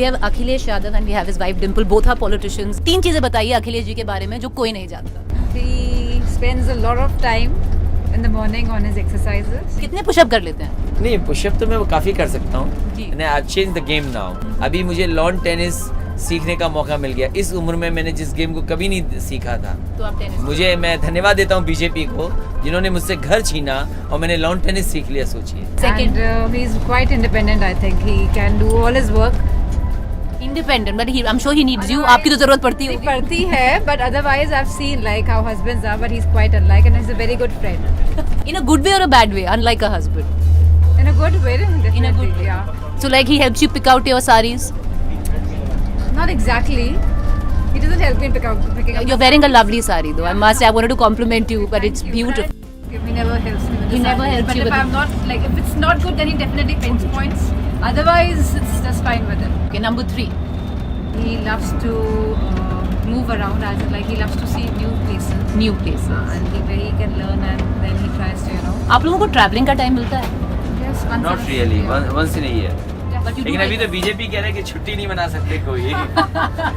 We have Akhilesh Yadav and we have his wife Dimple. Both are politicians. 3 चीजें बताइए अखिलेश जी के बारे में जो कोई नहीं जानता. He spends a lot of time in the morning on his exercises. कितने पुशअप कर लेते हैं? नहीं, पुशअप तो मैं काफी कर सकता हूँ. जी. I've changed the game now. अभी मुझे लॉन टेनिस सीखने का मौका मिल गया. इस उम्र में मैंने जिस गेम को कभी नहीं सीखा था. तो आप टेनिस. मैं धन्यवाद देता हूँ बीजेपी को जिन्होंने मुझसे घर छीना और मैंने लॉन टेनिस सीख लिया. सोचिए. Second. And he's quite independent. I think he can do all his work. Independent, but I'm sure he needs you. आपकी तो जरूरत पड़ती होगी. पड़ती है, but otherwise I've seen like how husbands are, but he's quite unlike and he's a very good friend. In a good way or a bad way, unlike a husband. In a good way, definitely. In a good way. Yeah. So like he helps you pick out your saris. Not exactly. He doesn't help me in picking up. You're wearing a lovely sari though. I must say, I wanted to compliment you, but it's beautiful. He never helps me with He the never sarees. helps but you if with I'm not like if it's not good, then he definitely pinpoints. Otherwise, it's just fine with it. Okay, number 3. He loves to move around, as in like he loves to see new places. New places. And where he can learn, and then he tries to आप लोगों को travelling का time मिलता है? Yes, once not in a really, year. Once in a year. But you do लेकिन अभी like तो BJP कह रहे हैं कि छुट्टी नहीं मना सकते कोई.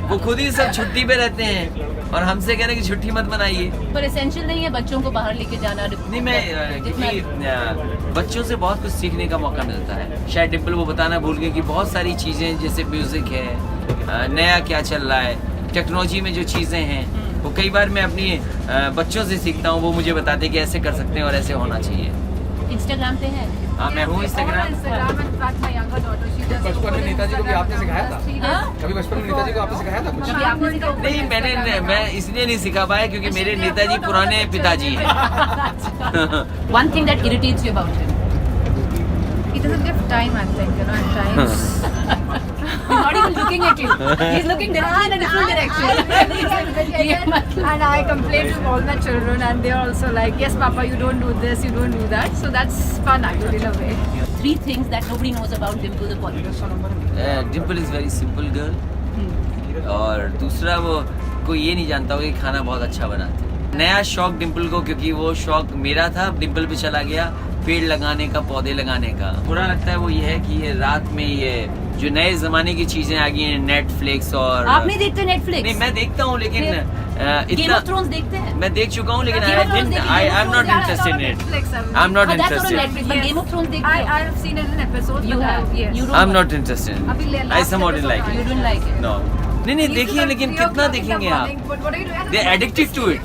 वो खुद ही सब छुट्टी पे रहते हैं और हमसे कह रहे हैं कि छुट्टी मत मनाइए. पर एसेंशियल नहीं है बच्चों को बाहर लेके जाना. नहीं, मैं क्योंकि बच्चों से बहुत कुछ सीखने का मौका मिलता है. शायद डिम्पल वो बताना भूल गए कि बहुत सारी चीज़ें जैसे म्यूज़िक है, नया क्या चल रहा है, टेक्नोलॉजी में जो चीज़ें हैं वो कई बार मैं अपनी बच्चों से सीखता हूँ. वो मुझे बताते हैं कि ऐसे कर सकते हैं और ऐसे होना चाहिए. इंस्टाग्राम पे है. हाँ, मैं हूँ इंस्टाग्राम. बचपन में नेताजी को भी आपने सिखाया था? हाँ? कभी बचपन में नेताजी को आपने सिखाया था कुछ? कभी आपने सिखाया? नहीं, मैं इसलिए नहीं सिखा पाया क्योंकि मेरे नेताजी पुराने पिताजी हैं. One thing that irritates you about him. He doesn't give time, I think, at times. He's not even looking at you. He's looking directly in a different direction. And I complain to all my children, and they're also like, yes, Papa, you don't do this, you don't do that. So that's fun, actually, in a way. 3 things that nobody knows about Dimple the politician. Dimple is very simple girl. और दूसरा वो कोई ये नहीं जानता होगा कि खाना बहुत अच्छा बनाती है. नया शौक डिम्पल को, क्योंकि वो शौक मेरा था, डिम्पल पे चला गया पेड़ लगाने का, पौधे लगाने का. बुरा लगता है वो ये है कि ये रात में ये जो नए जमाने की चीजें आ गई हैं, नेटफ्लिक्स और आप नहीं देखते नेटफ्लिक्स? नहीं, मैं देखता हूँ लेकिन गेम ऑफ थ्रोन्स देखते हैं? मैं देख चुका हूँ लेकिन Game of Thrones देखिए, आई Game of am not Thrones interested in it. Netflix, I am not That's on interested. Netflix, but Game of Thrones देखते हो? I have seen it in episodes. You but have. yes. You don't I am watch not interested. अभी I last somewhat episode like आया. You don't like it? No. नहीं, He's देखिए about लेकिन 3 कितना o'clock in the देखेंगे आप? morning, but what are you doing? They're addicted to it.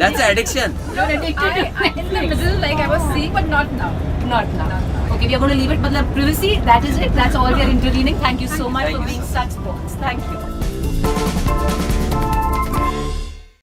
That's addiction. You're addicted. In the middle, like I was seeing, but not now. Not now. Okay, we are going to leave it. मतलब privacy, that is it. That's all we are intervening. Thank you so much Thank for you. being such boss. Thank you.